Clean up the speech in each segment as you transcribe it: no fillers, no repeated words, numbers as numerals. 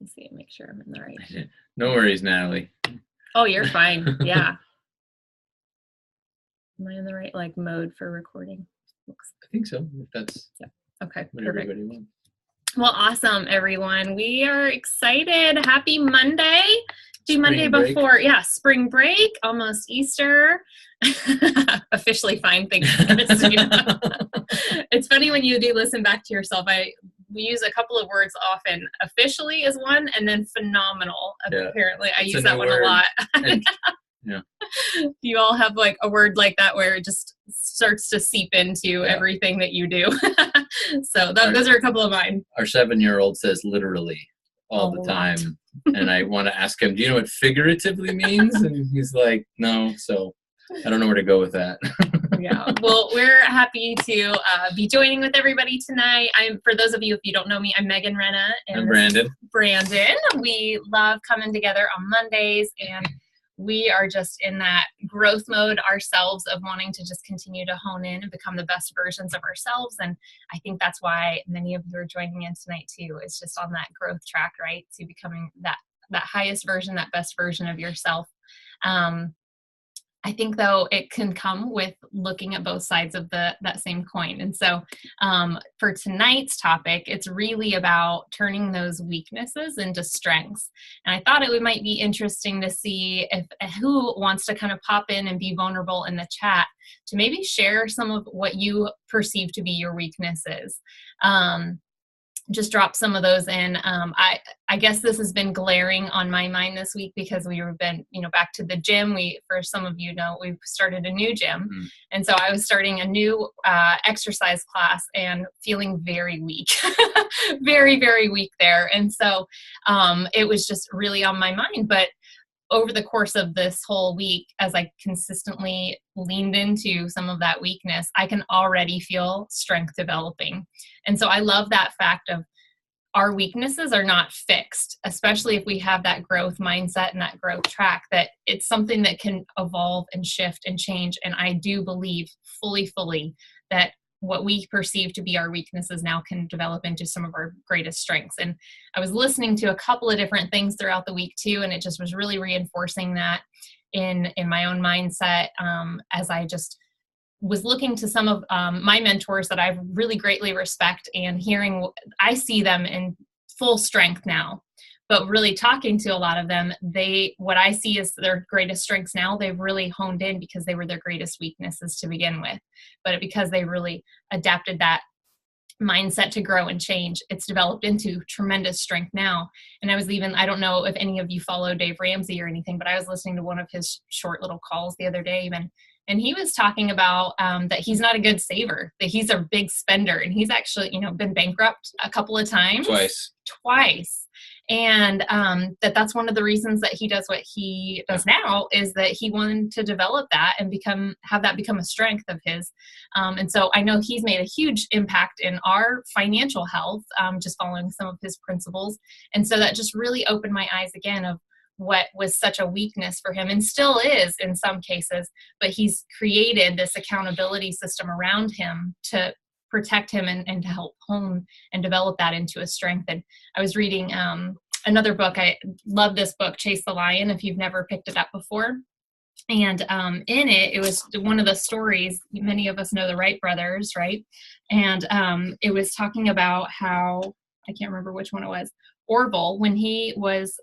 see, make sure I'm in the right. No worries, Natalie. Oh, you're fine. Yeah. Am I in the right mode for recording? I think so. If that's okay. what Perfect. everybody wants. Well, awesome, everyone. We are excited. Happy Monday. Monday before, spring break, almost Easter. Officially fine. Thanks, Christina. It's funny when you do listen back to yourself. We use a couple of words often. Officially is one, and then phenomenal. Yeah. Apparently, I use that one a lot. Yeah. You all have a word like that where it just starts to seep into everything that you do. So those are a couple of mine. Our 7-year-old says literally all the time. And I want to ask him, do you know what figuratively means? And he's like, no. So I don't know where to go with that. Yeah. Well, we're happy to be joining with everybody tonight. For those of you, if you don't know me, I'm Megan Renna. And I'm Brandon. Brandon. We love coming together on Mondays, and we are just in that growth mode ourselves of wanting to just continue to hone in and become the best versions of ourselves. And I think that's why many of you are joining in tonight too. It's just on that growth track, right? To becoming that highest version, that best version of yourself. I think, though, it can come with looking at both sides of that same coin. And so for tonight's topic, it's really about turning those weaknesses into strengths. And I thought it might be interesting to see who wants to kind of pop in and be vulnerable in the chat to maybe share some of what you perceive to be your weaknesses. Just drop some of those in. I guess this has been glaring on my mind this week because we've been, back to the gym. For some of you know, we've started a new gym. Mm. And so I was starting a new exercise class and feeling very weak, very, very weak there. And so it was just really on my mind. But over the course of this whole week, as I consistently leaned into some of that weakness, I can already feel strength developing. And so I love that fact of our weaknesses are not fixed, especially if we have that growth mindset and that growth track, that it's something that can evolve and shift and change. And I do believe fully that what we perceive to be our weaknesses now can develop into some of our greatest strengths. And I was listening to a couple of different things throughout the week too, and it just was really reinforcing that in my own mindset as I just was looking to some of my mentors that I really greatly respect and hearing, I see them in full strength now. But really talking to a lot of them, what I see as their greatest strengths now, they've really honed in because they were their greatest weaknesses to begin with. But because they really adapted that mindset to grow and change, it's developed into tremendous strength now. And I don't know if any of you follow Dave Ramsey or anything, but I was listening to one of his short little calls the other day even. And he was talking about that he's not a good saver, that he's a big spender. And he's actually, been bankrupt a couple of times. Twice. And that's one of the reasons that he does what he does now is that he wanted to develop that and have that become a strength of his. And so I know he's made a huge impact in our financial health, just following some of his principles. And so that just really opened my eyes again of what was such a weakness for him and still is in some cases, but he's created this accountability system around him to protect him and to help hone and develop that into a strength. And I was reading another book. I love this book, Chase the Lion, if you've never picked it up before. And in it was one of the stories, many of us know the Wright brothers, right? And it was talking about how, I can't remember which one it was, Orville, when he was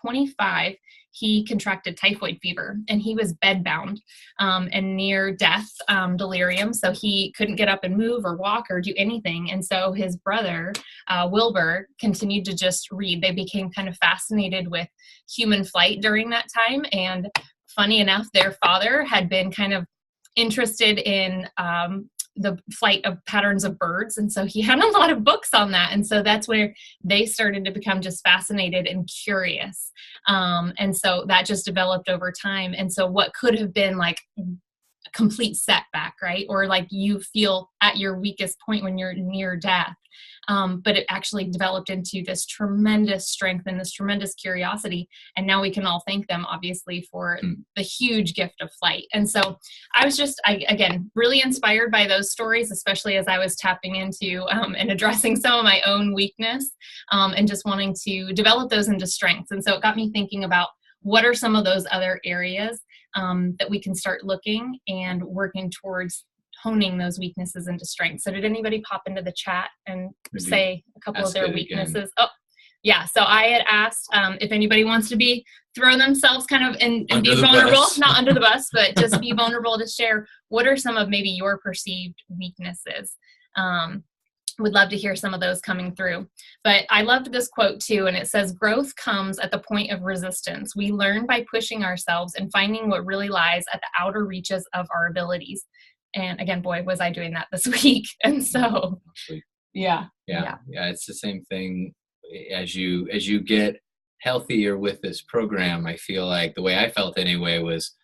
25, he contracted typhoid fever and he was bedbound and near death, delirium. So he couldn't get up and move or walk or do anything. And so his brother, Wilbur, continued to just read. They became kind of fascinated with human flight during that time. And funny enough, their father had been kind of interested in the flight of patterns of birds. And so he had a lot of books on that. And so that's where they started to become just fascinated and curious. And so that just developed over time. And so what could have been like a complete setback, right? Or like you feel at your weakest point when you're near death, but it actually developed into this tremendous strength and this tremendous curiosity. And now we can all thank them, obviously, for the huge gift of flight. And so I was just, again, really inspired by those stories, especially as I was tapping into and addressing some of my own weakness, and just wanting to develop those into strengths. And so it got me thinking about what are some of those other areas that we can start looking and working towards honing those weaknesses into strengths. So did anybody pop into the chat and say a couple of their weaknesses? Again. Oh, yeah. So I had asked if anybody wants to throw themselves kind of and be vulnerable, not under the bus, but just be vulnerable to share what are some of maybe your perceived weaknesses. Would love to hear some of those coming through. But I loved this quote too, and it says, growth comes at the point of resistance. We learn by pushing ourselves and finding what really lies at the outer reaches of our abilities. And again, boy, was I doing that this week. And so, yeah. It's the same thing. As you get healthier with this program, I feel like the way I felt anyway was,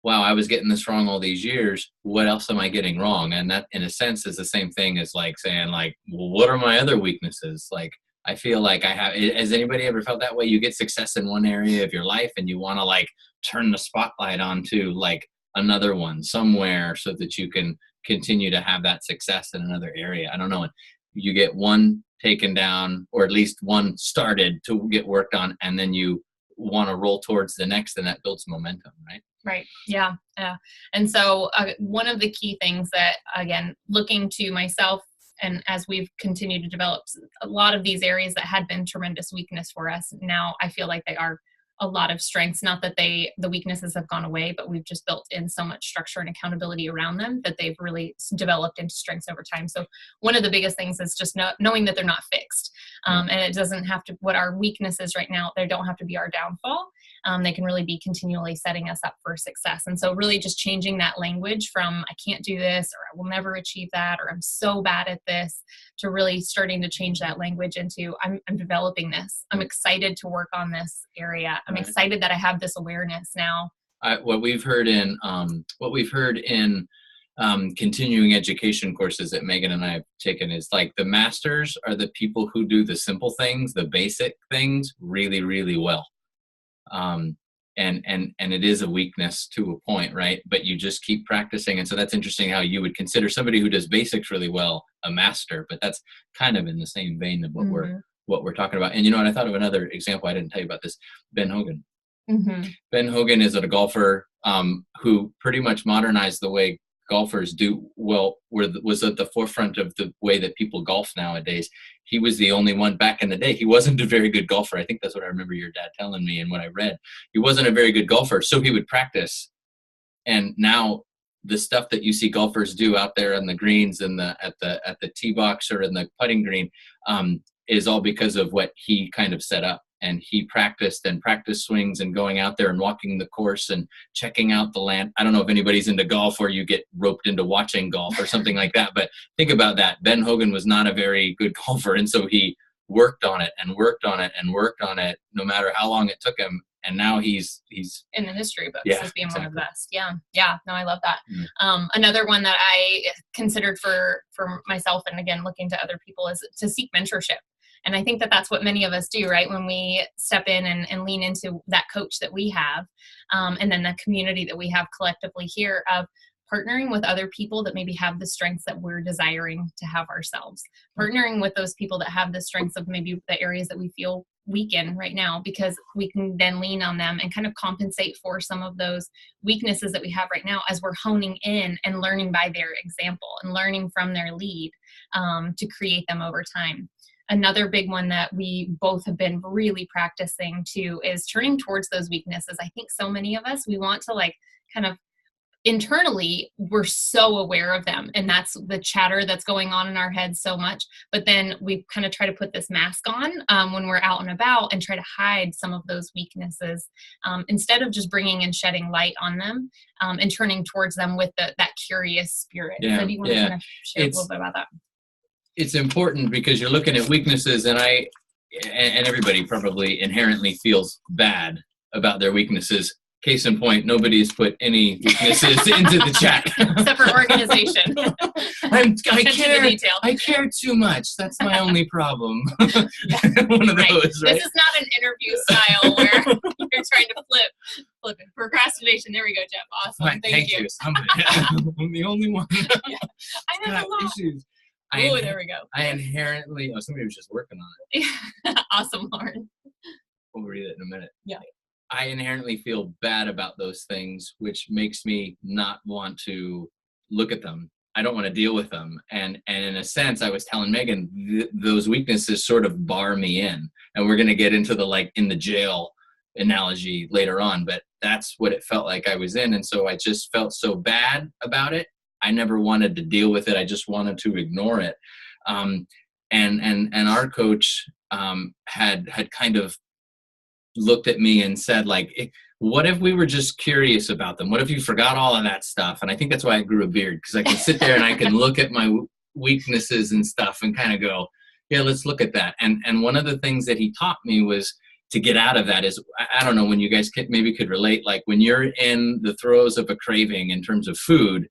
wow, I was getting this wrong all these years. What else am I getting wrong? And that, in a sense, is the same thing as like saying, like, well, what are my other weaknesses? Like, I feel like has anybody ever felt that way? You get success in one area of your life and you want to like turn the spotlight onto like another one somewhere so that you can continue to have that success in another area. I don't know. You get one taken down, or at least one started to get worked on, and then you want to roll towards the next, and that builds momentum, right? Right. Yeah. And so one of the key things that, again, looking to myself, and as we've continued to develop a lot of these areas that had been tremendous weakness for us, now I feel like they are a lot of strengths. Not that the weaknesses have gone away, but we've just built in so much structure and accountability around them that they've really developed into strengths over time. So one of the biggest things is just knowing that they're not fixed. And it doesn't have to, what our weaknesses right now, they don't have to be our downfall. They can really be continually setting us up for success. And so really just changing that language from I can't do this, or I will never achieve that, or I'm so bad at this, to really starting to change that language into I'm developing this. I'm excited to work on this area. I'm excited that I have this awareness now. What we've heard in continuing education courses that Megan and I have taken is like the masters are the people who do the simple things, the basic things really, really well. And it is a weakness to a point, right? But you just keep practicing. And so that's interesting how you would consider somebody who does basics really well a master, but that's kind of in the same vein of what we're talking about. And you know what? I thought of another example. I didn't tell you about this. Ben Hogan. Ben Hogan is a golfer who pretty much modernized the way golfers do well, was at the forefront of the way that people golf nowadays. He was the only one back in the day. He wasn't a very good golfer. I think that's what I remember your dad telling me and what I read. He wasn't a very good golfer, so he would practice. And now the stuff that you see golfers do out there on the greens and at the tee box or in the putting green is all because of what he kind of set up. And he practiced swings and going out there and walking the course and checking out the land. I don't know if anybody's into golf or you get roped into watching golf or something like that, but think about that. Ben Hogan was not a very good golfer. And so he worked on it and worked on it and worked on it no matter how long it took him. And now he's in the history books as being one of the best. Yeah. No, I love that. Another one that I considered for myself, and again, looking to other people, is to seek mentorship. And I think that that's what many of us do, right? When we step in and lean into that coach that we have, and then the community that we have collectively here, of partnering with other people that maybe have the strengths that we're desiring to have ourselves, partnering with those people that have the strengths of maybe the areas that we feel weak in right now, because we can then lean on them and kind of compensate for some of those weaknesses that we have right now as we're honing in and learning by their example and learning from their lead, to create them over time. Another big one that we both have been really practicing too is turning towards those weaknesses. I think so many of us, we want to like kind of internally, we're so aware of them, and that's the chatter that's going on in our heads so much. But then we kind of try to put this mask on when we're out and about and try to hide some of those weaknesses, instead of just bringing and shedding light on them, and turning towards them with that curious spirit. So do you want to kind of share a little bit about that? It's important because you're looking at weaknesses, and everybody probably inherently feels bad about their weaknesses Case in point, nobody's put any weaknesses into the chat. Except for organization. I care too much. That's my only problem. One of those, right? This is not an interview style where you're trying to flip it. Procrastination. There we go, Jeff. Awesome. Right, thank you. Somebody. I'm the only one. Yeah. I have a lot. Issues. Oh, there we go. I inherently, somebody was just working on it. Yeah. Awesome, Lauren. We'll read it in a minute. Yeah. I inherently feel bad about those things, which makes me not want to look at them. I don't want to deal with them. And in a sense, I was telling Megan, those weaknesses sort of bar me in. And we're going to get into the like in the jail analogy later on, but that's what it felt like I was in. And so I just felt so bad about it. I never wanted to deal with it. I just wanted to ignore it. And our coach had kind of looked at me and said, like, what if we were just curious about them? What if you forgot all of that stuff? And I think that's why I grew a beard, because I can sit there and I can look at my weaknesses and stuff and kind of go, yeah, let's look at that. And one of the things that he taught me was to get out of that is, I don't know, when you guys maybe could relate, like when you're in the throes of a craving in terms of food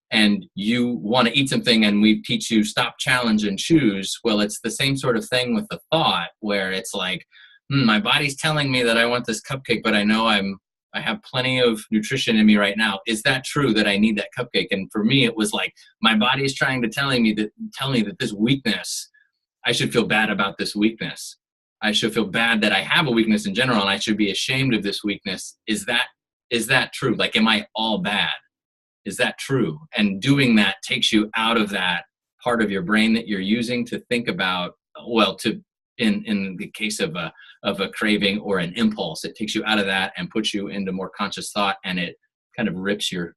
and you want to eat something and we teach you stop, challenge, and choose. Well, it's the same sort of thing with the thought where it's like, my body's telling me that I want this cupcake, but I know I have plenty of nutrition in me right now. Is that true that I need that cupcake? And for me, it was like my body is trying to tell me that this weakness, I should feel bad about this weakness. I should feel bad that I have a weakness in general, and I should be ashamed of this weakness. Is that true? Like, am I all bad? Is that true? And doing that takes you out of that part of your brain that you're using to think about, well, in the case of a craving or an impulse, it takes you out of that and puts you into more conscious thought, and it kind of rips your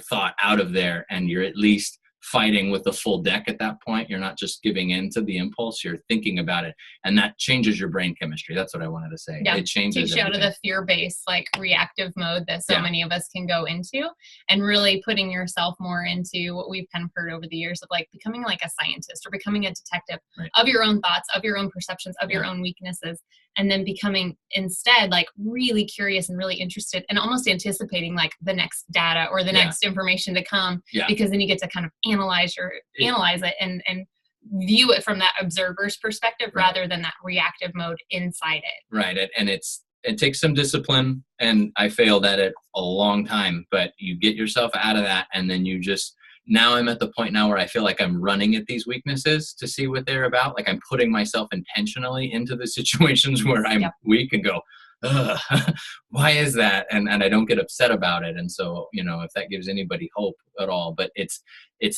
thought out of there, and you're at least fighting with the full deck at that point. You're not just giving in to the impulse, you're thinking about it, and that changes your brain chemistry. That's what I wanted to say. Yeah, it changes takes you out of the fear-based, like reactive mode that so many of us can go into, and really putting yourself more into what we've kind of heard over the years of like becoming like a scientist or becoming a detective of your own thoughts, of your own perceptions, of your own weaknesses, and then becoming instead like really curious and really interested and almost anticipating like the next data or the next information to come, because then you get to kind of analyze it and view it from that observer's perspective rather than that reactive mode inside it. Right. And it takes some discipline, and I failed at it a long time, but you get yourself out of that, and then now I'm at the point now where I feel like I'm running at these weaknesses to see what they're about. Like I'm putting myself intentionally into the situations where I'm weak and go, why is that? And I don't get upset about it. And so, if that gives anybody hope at all, but it's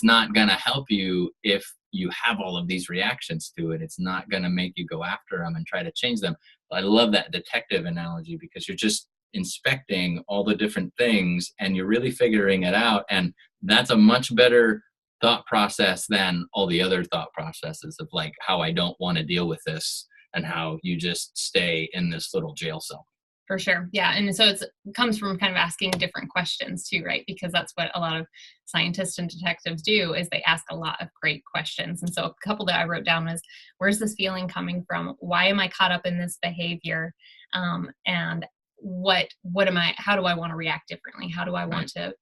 not going to help you if you have all of these reactions to it. It's not going to make you go after them and try to change them. But I love that detective analogy, because you're just inspecting all the different things and you're really figuring it out. And that's a much better thought process than all the other thought processes of like how I don't want to deal with this and how you just stay in this little jail cell. For sure. Yeah. And so it comes from kind of asking different questions too, right? Because that's what a lot of scientists and detectives do, is they ask a lot of great questions. And so a couple that I wrote down was, where's this feeling coming from? Why am I caught up in this behavior? And how do I want to react differently? How do I want to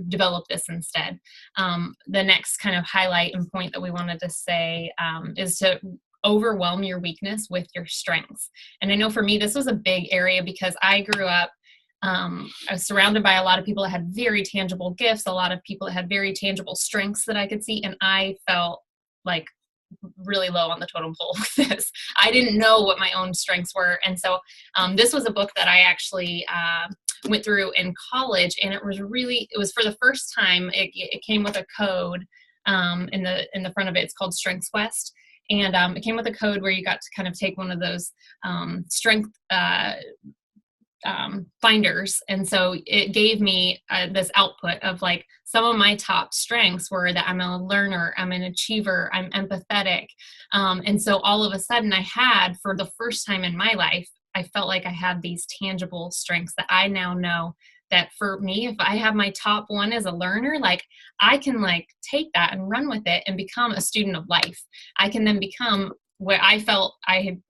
develop this instead? The next kind of highlight and point that we wanted to say is to overwhelm your weakness with your strengths. And I know for me, this was a big area because I grew up, I was surrounded by a lot of people that had very tangible gifts, a lot of people that had very tangible strengths that I could see. And I felt like really low on the totem pole with this. I didn't know what my own strengths were. And so this was a book that I actually went through in college, and it was for the first time, it came with a code in the front of it. It's called Strengths Quest. And it came with a code where you got to kind of take one of those strength finders. And so it gave me this output of like, some of my top strengths were that I'm a learner, I'm an achiever, I'm empathetic. And so all of a sudden for the first time in my life, I felt like I had these tangible strengths that I now know that for me, if I have my top one as a learner, like I can like take that and run with it and become a student of life. I can then become where I felt I had,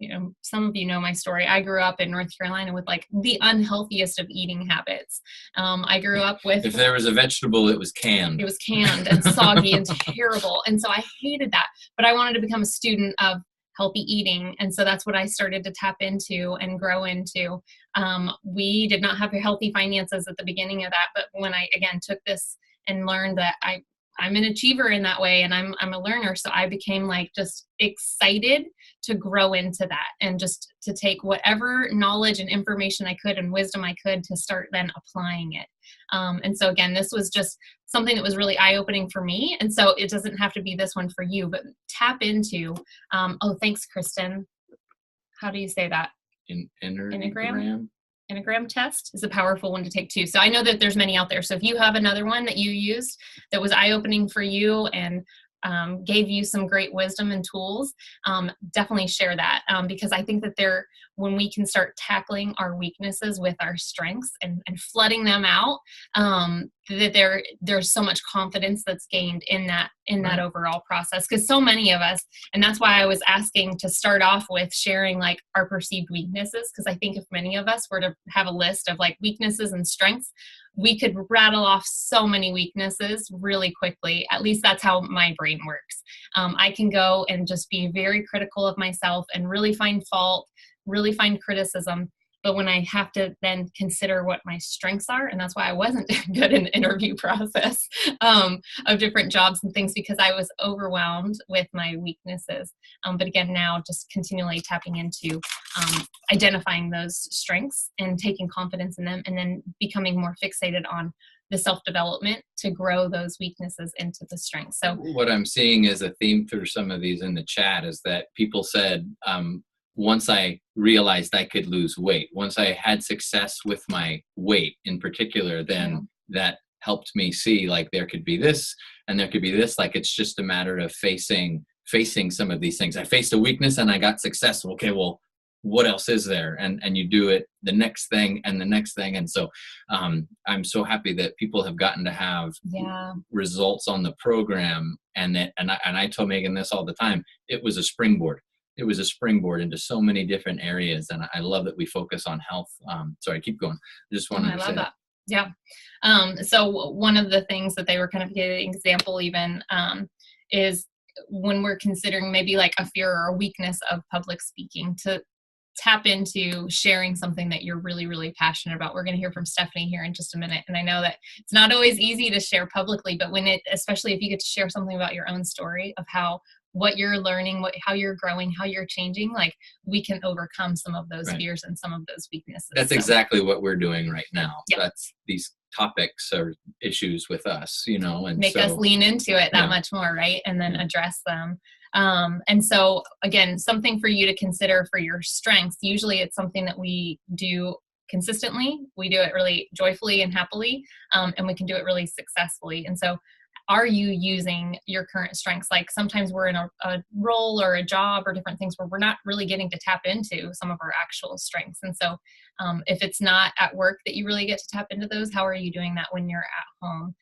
some of you know my story. I grew up in North Carolina with like the unhealthiest of eating habits. I grew up with, if there was a vegetable, it was canned. It was canned and soggy and terrible. And so I hated that, but I wanted to become a student of healthy eating. And so that's what I started to tap into and grow into. We did not have healthy finances at the beginning of that, but when I, again, took this and learned that I'm an achiever in that way, and I'm a learner. So I became like just excited to grow into that and just to take whatever knowledge and information I could and wisdom I could to start then applying it. And so again, this was just something that was really eye-opening for me. And so it doesn't have to be this one for you, but tap into, oh, thanks, Kristen. How do you say that? Enneagram? Enneagram test is a powerful one to take too. So I know that there's many out there. So if you have another one that you used that was eye-opening for you and gave you some great wisdom and tools, definitely share that, because I think that when we can start tackling our weaknesses with our strengths and flooding them out, that there's so much confidence that's gained in that Right. overall process. Because so many of us, and that's why I was asking to start off with sharing like our perceived weaknesses, because I think if many of us were to have a list of like weaknesses and strengths, we could rattle off so many weaknesses really quickly. At least that's how my brain works. I can go and just be very critical of myself and really find fault, really find criticism. But when I have to then consider what my strengths are, and that's why I wasn't good in the interview process of different jobs and things, because I was overwhelmed with my weaknesses. But again, now just continually tapping into identifying those strengths and taking confidence in them, and then becoming more fixated on the self-development to grow those weaknesses into the strengths. So what I'm seeing is a theme through some of these in the chat is that people said, once I realized I could lose weight, once I had success with my weight in particular, then that helped me see like there could be this and there could be this. Like it's just a matter of facing some of these things. I faced a weakness and I got successful. Okay, well, what else is there? And you do it the next thing and the next thing. And so I'm so happy that people have gotten to have results on the program, and I tell Megan this all the time. It was a springboard. It was a springboard into so many different areas. And I love that we focus on health. Sorry, keep going. I just wanted to say that. Yeah. So one of the things that they were kind of giving example even is when we're considering maybe like a fear or a weakness of public speaking, to tap into sharing something that you're really, really passionate about. We're going to hear from Stephanie here in just a minute. And I know that it's not always easy to share publicly, but especially if you get to share something about your own story of what you're learning, how you're growing, how you're changing, like we can overcome some of those fears and some of those weaknesses. That's exactly what we're doing right now. Yep. That's these topics or issues with us, and make us lean into it that much more, right? And then address them. And so again, something for you to consider for your strengths. Usually it's something that we do consistently. We do it really joyfully and happily, and we can do it really successfully. And so are you using your current strengths? Like sometimes we're in a role or a job or different things where we're not really getting to tap into some of our actual strengths. And so if it's not at work that you really get to tap into those, how are you doing that when you're at home?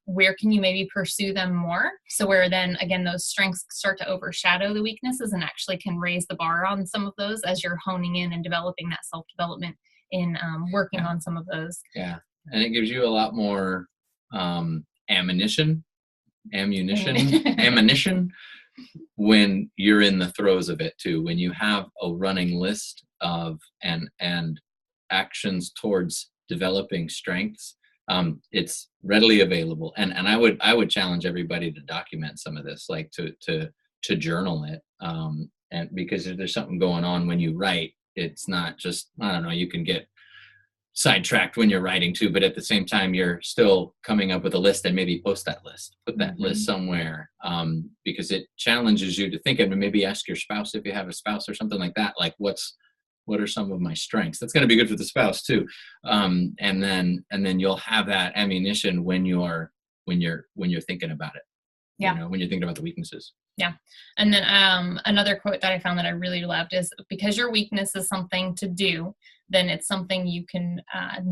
Where can you maybe pursue them more? So where then again, those strengths start to overshadow the weaknesses and actually can raise the bar on some of those as you're honing in and developing that self-development in working on some of those. Yeah. And it gives you a lot more ammunition when you're in the throes of it too. When you have a running list of and actions towards developing strengths, it's readily available. And I would challenge everybody to document some of this, like to journal it. And because if there's something going on when you write, it's not just, I don't know, you can get sidetracked when you're writing too, but at the same time you're still coming up with a list, and maybe post that list, put that list somewhere, because it challenges you to think, and maybe ask your spouse if you have a spouse or something like that, like what are some of my strengths? That's going to be good for the spouse too, and then you'll have that ammunition when you're thinking about it. When you're thinking about the weaknesses. Yeah. And then another quote that I found that I really loved is, because your weakness is something to do, then it's something you can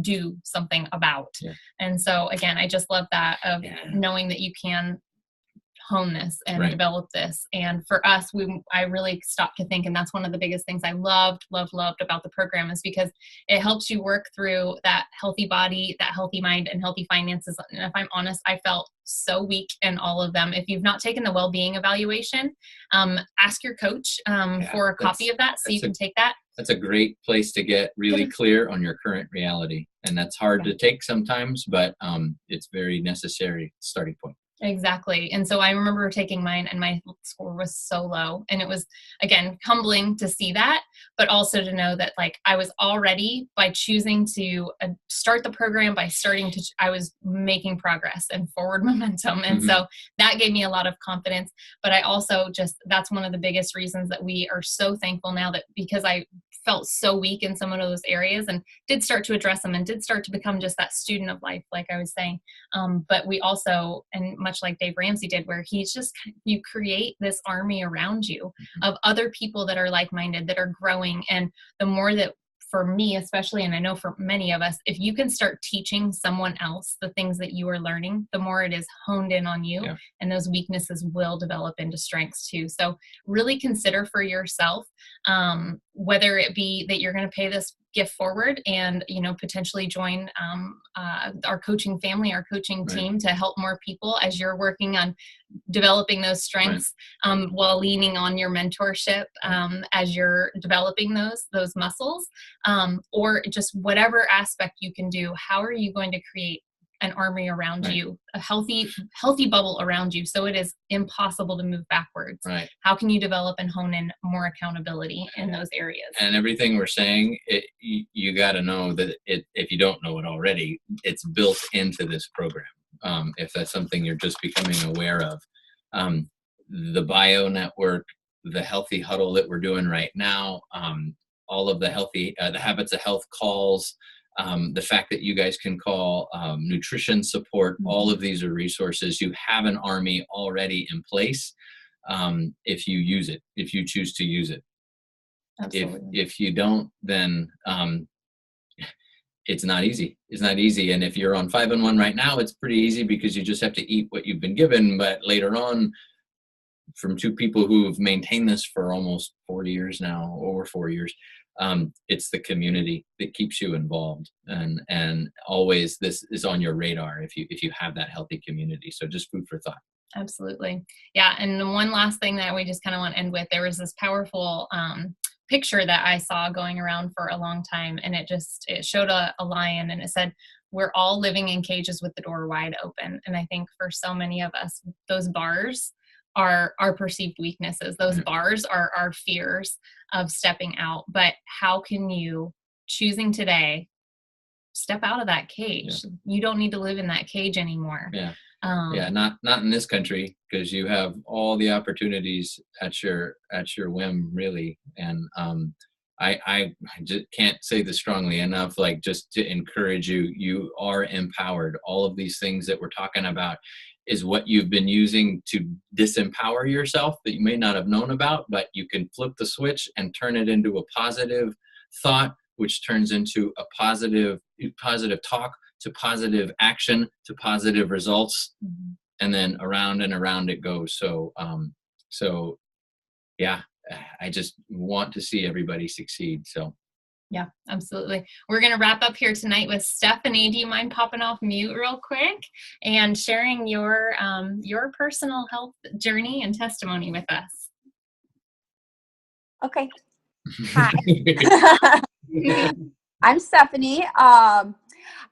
do something about. Yeah. And so again, I just love that of knowing that you can hone this and Right. develop this. And for us, I really stopped to think, and that's one of the biggest things I loved about the program, is because it helps you work through that healthy body, that healthy mind, and healthy finances. And if I'm honest, I felt so weak in all of them. If you've not taken the well-being evaluation, ask your coach for a copy of that, so you can take that. That's a great place to get really clear on your current reality. And that's hard to take sometimes, but it's very necessary starting point. Exactly. And so I remember taking mine, and my score was so low. And it was, again, humbling to see that, but also to know that, like, I was already, by choosing to start the program, I was making progress and forward momentum. And so that gave me a lot of confidence. But I also that's one of the biggest reasons that we are so thankful now, that because I felt so weak in some of those areas and did start to address them and did start to become just that student of life, like I was saying. But we also, and much like Dave Ramsey did, where you create this army around you of other people that are like-minded, that are growing. And the more that, for me especially, and I know for many of us, if you can start teaching someone else the things that you are learning, the more it is honed in on you, and those weaknesses will develop into strengths too. So really consider for yourself, whether it be that you're going to pay this gift forward and, potentially join our coaching family, our coaching team, to help more people as you're working on developing those strengths, while leaning on your mentorship as you're developing those muscles, or just whatever aspect you can do. How are you going to create an army around you, a healthy bubble around you, so it is impossible to move backwards? How can you develop and hone in more accountability in those areas? And everything we're saying, you got to know that if you don't know it already, it's built into this program. If that's something you're just becoming aware of, the Bio Network, the Healthy Huddle that we're doing right now, all of the the Habits of Health calls, the fact that you guys can call nutrition support, all of these are resources. You have an army already in place, if you use it, if you choose to use it. Absolutely. If you don't, then it's not easy. It's not easy. And if you're on 5-in-1 right now, it's pretty easy because you just have to eat what you've been given. But later on, from two people who've maintained this for almost 4 years now, over 4 years, it's the community that keeps you involved, and always this is on your radar if you have that healthy community. So just food for thought. Absolutely. Yeah. And the one last thing that we just kind of want to end with, there was this powerful picture that I saw going around for a long time, and it showed a lion, and it said, "We're all living in cages with the door wide open." And I think for so many of us, those bars are our perceived weaknesses. Those bars are our fears of stepping out. But how can you, choosing today, step out of that cage? You don't need to live in that cage anymore. Not in this country, because you have all the opportunities at your whim, really. And I just can't say this strongly enough, like, just to encourage you are empowered. All of these things that we're talking about is what you've been using to disempower yourself that you may not have known about, but you can flip the switch and turn it into a positive thought, which turns into a positive talk, to positive action, to positive results, and then around and around it goes. So I just want to see everybody succeed. So yeah, absolutely. We're going to wrap up here tonight with Stephanie. Do you mind popping off mute real quick and sharing your personal health journey and testimony with us? Okay. Hi. I'm Stephanie.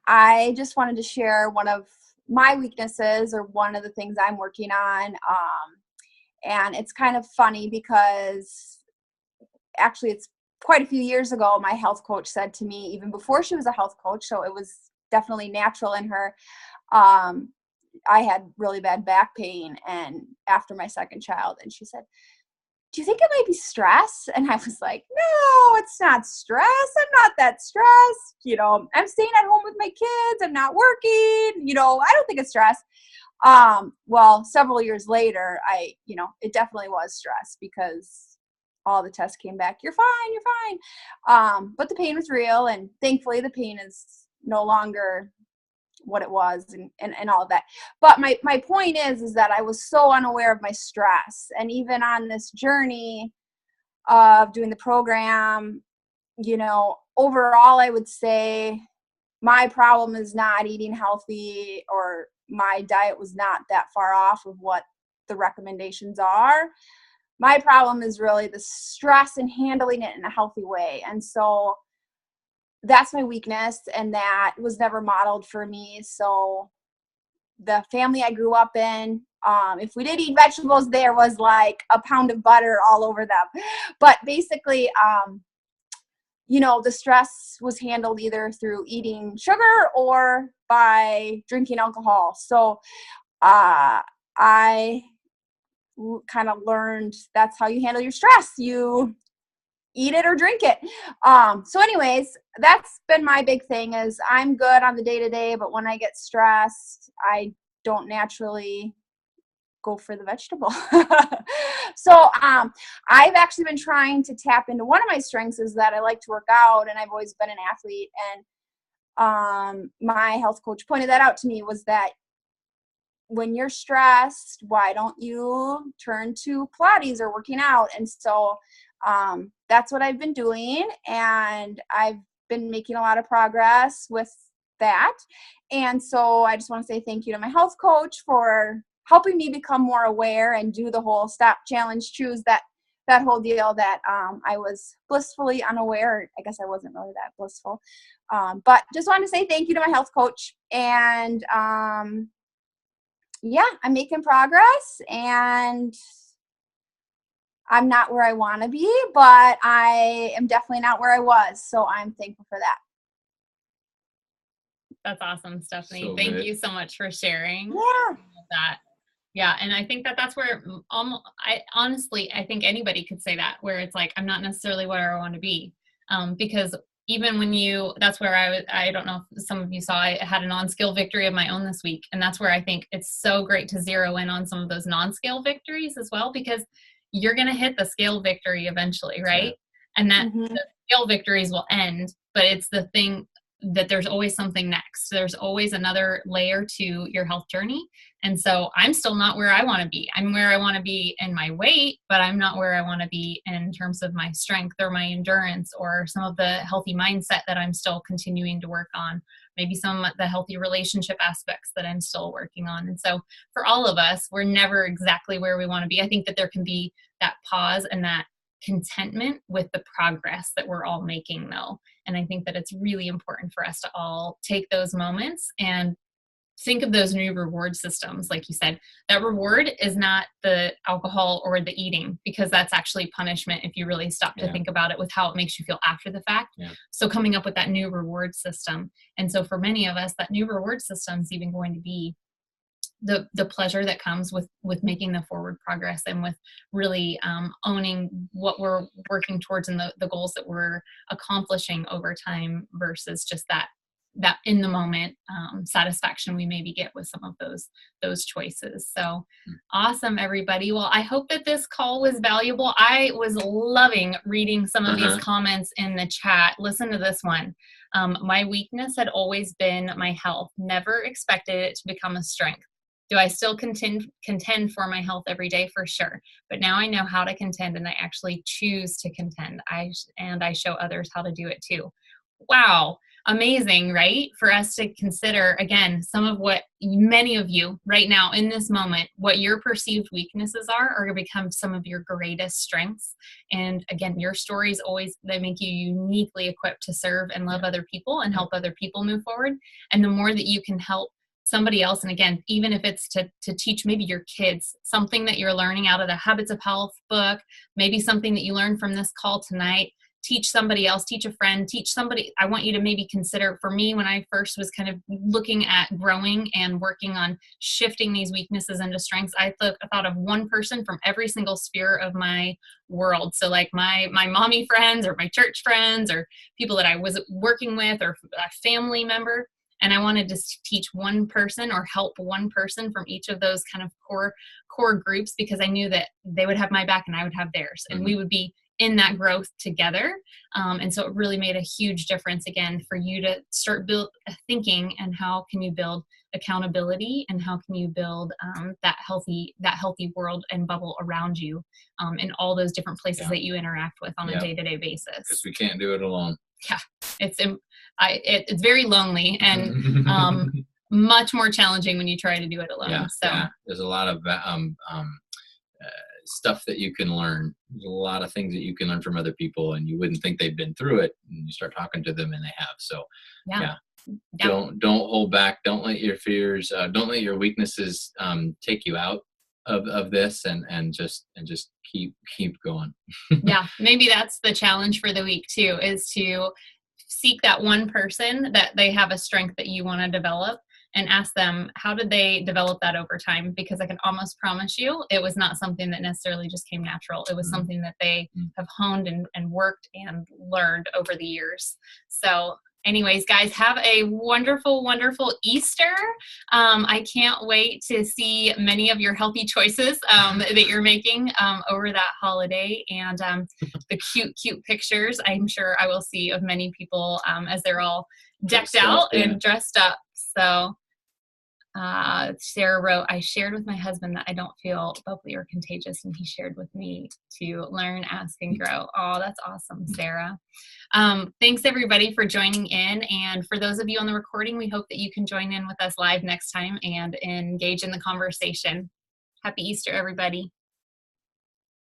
I just wanted to share one of my weaknesses, or one of the things I'm working on. And it's kind of funny because actually it's quite a few years ago, my health coach said to me, even before she was a health coach, so it was definitely natural in her, I had really bad back pain and after my second child. And she said, "Do you think it might be stress?" And I was like, "No, it's not stress. I'm not that stressed. I'm staying at home with my kids. I'm not working. I don't think it's stress." Well, several years later, it definitely was stress, because all the tests came back, "You're fine, you're fine." But the pain was real, and thankfully the pain is no longer what it was and all of that. But my point is that I was so unaware of my stress. And even on this journey of doing the program, you know, overall, I would say my problem is not eating healthy, or my diet was not that far off of what the recommendations are. My problem is really the stress and handling it in a healthy way. And so that's my weakness, and that was never modeled for me. So the family I grew up in, if we did eat vegetables, there was like a pound of butter all over them. But basically, you know, the stress was handled either through eating sugar or by drinking alcohol. So I kind of learned that's how you handle your stress. You eat it or drink it. So anyways, that's been my big thing, is I'm good on the day-to-day, but when I get stressed, I don't naturally go for the vegetable. So I've actually been trying to tap into one of my strengths, is that I like to work out, and I've always been an athlete. And my health coach pointed that out to me, was that when you're stressed, why don't you turn to Pilates or working out? And so that's what I've been doing, and I've been making a lot of progress with that. And so I just want to say thank you to my health coach for helping me become more aware and do the whole stop, challenge, choose, that whole deal that I was blissfully unaware. I guess I wasn't really that blissful. But just want to say thank you to my health coach. And yeah, I'm making progress, and I'm not where I want to be, but I am definitely not where I was. So I'm thankful for that. That's awesome, Stephanie. So Thank good. you so much for sharing Yeah. that. Yeah. And I think that that's where I think anybody could say that, where it's like, I'm not necessarily where I want to be. Because even when that's where I don't know if some of you saw, I had a non-scale victory of my own this week. And that's where I think it's so great to zero in on some of those non-scale victories as well, because you're going to hit the scale victory eventually, right? And that the scale victories will end, but it's the thing that there's always something next. There's always another layer to your health journey. And so I'm still not where I want to be. I'm where I want to be in my weight, but I'm not where I want to be in terms of my strength or my endurance or some of the healthy mindset that I'm still continuing to work on. Maybe some of the healthy relationship aspects that I'm still working on. And so for all of us, we're never exactly where we want to be. I think that there can be that pause and that contentment with the progress that we're all making, though. And I think that it's really important for us to all take those moments and think of those new reward systems. Like you said, that reward is not the alcohol or the eating, because that's actually punishment if you really stop to think about it, with how it makes you feel after the fact. So coming up with that new reward system. And so for many of us, that new reward system is even going to be the pleasure that comes with making the forward progress, and with really owning what we're working towards and the goals that we're accomplishing over time, versus just that in the moment satisfaction we maybe get with some of those choices. So awesome, everybody. Well, I hope that this call was valuable. I was loving reading some of these comments in the chat. Listen to this one. My weakness had always been my health. Never expected it to become a strength. Do I still contend for my health every day? For sure. But now I know how to contend, and I actually choose to contend. I show others how to do it too. Wow. Amazing, right? For us to consider, again, some of what many of you right now in this moment, what your perceived weaknesses are going to become some of your greatest strengths. And again, your stories they make you uniquely equipped to serve and love other people and help other people move forward. And the more that you can help somebody else, and again, even if it's to teach maybe your kids something that you're learning out of the Habits of Health book, maybe something that you learned from this call tonight, teach somebody else, teach a friend, teach somebody. I want you to maybe consider, for me, when I first was kind of looking at growing and working on shifting these weaknesses into strengths, I thought of one person from every single sphere of my world. So like my mommy friends, or my church friends, or people that I was working with, or a family member. And I wanted to teach one person or help one person from each of those kind of core groups, because I knew that they would have my back and I would have theirs. And we would be in that growth together. And so it really made a huge difference, again, for you to start thinking, and how can you build accountability, and how can you build that healthy world and bubble around you in all those different places that you interact with on a day-to-day basis. Because we can't do it alone. Yeah, it's very lonely, and much more challenging when you try to do it alone. There's a lot of stuff that you can learn. There's a lot of things that you can learn from other people, and you wouldn't think they've been through it, and you start talking to them and they have. So don't hold back. Don't let your fears, don't let your weaknesses take you out of this, and just keep going. Yeah, maybe that's the challenge for the week too, is to seek that one person that they have a strength that you want to develop, and ask them, how did they develop that over time? Because I can almost promise you it was not something that necessarily just came natural. It was something that they have honed and worked and learned over the years. So anyways, guys, have a wonderful, wonderful Easter. I can't wait to see many of your healthy choices that you're making over that holiday, and the cute pictures I'm sure I will see of many people as they're all decked out and dressed up. So Sarah wrote, I shared with my husband that I don't feel bubbly or contagious, and he shared with me to learn, ask, and grow. Oh, that's awesome, Sarah. Thanks everybody for joining in, and for those of you on the recording, we hope that you can join in with us live next time and engage in the conversation. Happy Easter, everybody.